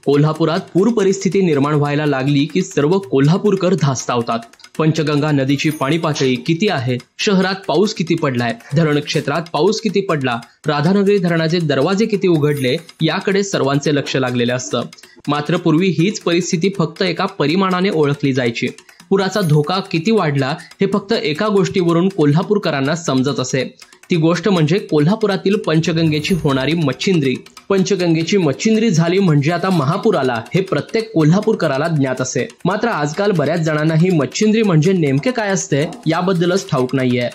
कोल्हापुरात पूर परिस्थिती निर्माण व्हायला लागली की सर्व कोल्हापूरकर धास्तावतात। पंचगंगा नदीची पाणी पातळी किती आहे, शहरात पाऊस किती पडलाय, धरण क्षेत्रात पाऊस किती पडला, राधानगरी धरणाचे दरवाजे किती उघडले याकडे सर्वांचे लक्ष लागलेले असतं। मात्र पूर्वी हीच परिस्थिती फक्त एका परिमाणाने ओळखली जायची। पुराचा धोका किती वाढला हे फक्त एका गोष्टीवरून कोल्हापूरकरांना समजत असे। ती गोष्ट म्हणजे कोल्हापुरातील पंचगंगेची होणारी मच्छिंद्री। पंचगंगेची मच्छिंद्री झाली म्हणजे आता महापूर आला हे प्रत्येक कोल्हापूरकराला ज्ञात असे। मात्र आजकाल बऱ्याच जणांना ही मच्छिंद्री म्हणजे नेमके काय असते याबद्दलच ठाऊक नाहीये।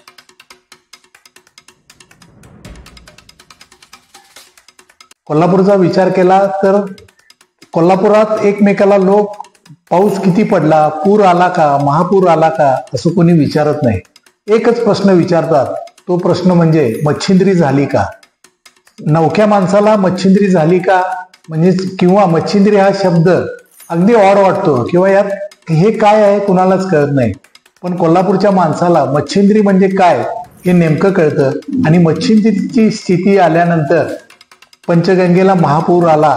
कोल्हापूरचा विचार केला तर कोल्हापुरात एकमेकाला लोक पाऊस किती पडला, पूर आला का, महापूर आला का असं कोणी विचारत नाही। एकच प्रश्न विचारतात, तो प्रश्न म्हणजे मच्छिंद्री झाली का। नवख्या माणसाला मच्छिंद्री झाली का म्हणजे किंवा मच्छिंद्री हा शब्द अगदी ऑड वाटतो किंवा यात हे काय आहे कुणालाच कळत नाही। पण कोल्हापूरच्या माणसाला मच्छिंद्री म्हणजे काय हे नेमकं कळतं आणि मच्छिंद्रीची स्थिती आल्यानंतर पंचगंगेला महापूर आला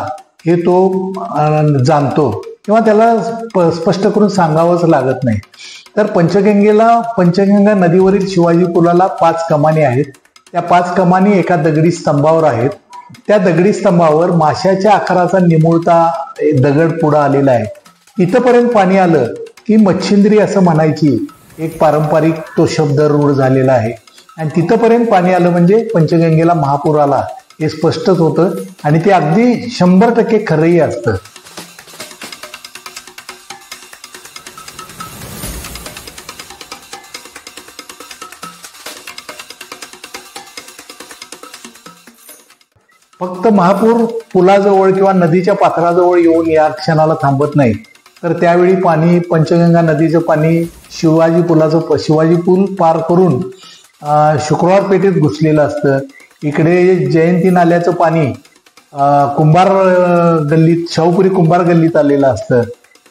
हे तो जाणतो किंवा त्याला स्पष्ट करून सांगावंच लागत नाही। तर पंचगंगा नदीवरील शिवाजी पुलाला 5 कमानी आहेत। त्या 5 कमानी एका दगडी स्तंभावर आहेत। त्या दगडी स्तंभावर माशाच्या आकाराचा निमुळता दगड पुढे आलेला आहे। इथपर्यंत पाणी आलं की मच्छिंद्री असं म्हणायची एक पारंपरिक तो शब्द रूढ झालेला आहे आणि तिथपर्यंत पाणी आलं म्हणजे पंचगंगेला महापूर आला हे स्पष्टच होतं आणि ते अगदी 100% खरंही असतं। फक्त महापूर पुलाजवळ किंवा नदीच्या पात्राजवळ येऊन या क्षणाला थांबत नाही, तर त्यावेळी पाणी पंचगंगा नदीचं पाणी शिवाजी पूल पार करून शुक्रवार पेठेत घुसलेलं असतं। इकडे जयंती नाल्याचं पाणी कुंभार गल्लीत, शाहूपुरी कुंभार गल्लीत आलेलं असतं।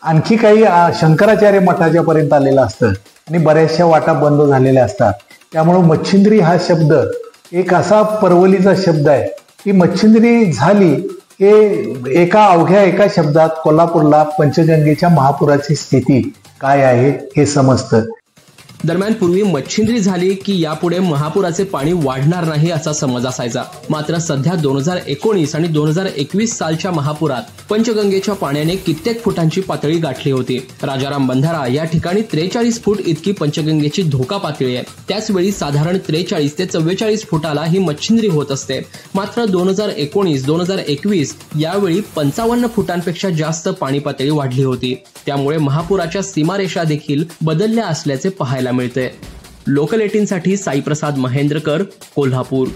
आणखी काही शंकराचार्य मठाच्या पर्यंत आलेलं असतं आणि बऱ्याचशा वाटा बंद झालेल्या असतात। त्यामुळे मच्छिंद्री हा शब्द एक असा परवलीचा शब्द आहे की मच्छिंद्री झाली हे अवघ्या एका शब्दात कोल्हापूरला पंचगंगेच्या महापुराची स्थिती काय आहे हे समजतं। दरम्यान पूर्वी मच्छिंद्री झाली की यापुढे महापुराचे पाणी वाढणार नाही असा समज असायचा। मात्र सध्या 2019 आणि 2021 सालच्या महापुरात पंचगंगेच्या पाण्याने कित्येक फुटांची पातळी गाठली होती। राजाराम बंधारा या ठिकाणी 43 फूट इतकी पंचगंगेची धोका पातळी आहे। त्याचवेळी साधारण 43 ते 44 फुटाला ही मच्छिंद्री होत असते। मात्र 2019-2021 यावेळी 55 फुटांपेक्षा जास्त पाणी पातळी वाढली होती। त्यामुळे महापुराच्या सीमारेषा देखील बदलल्या असल्याचे पाहायला मिळते। लोकल 18 साठी साईप्रसाद महेंद्रकर, कोल्हापूर।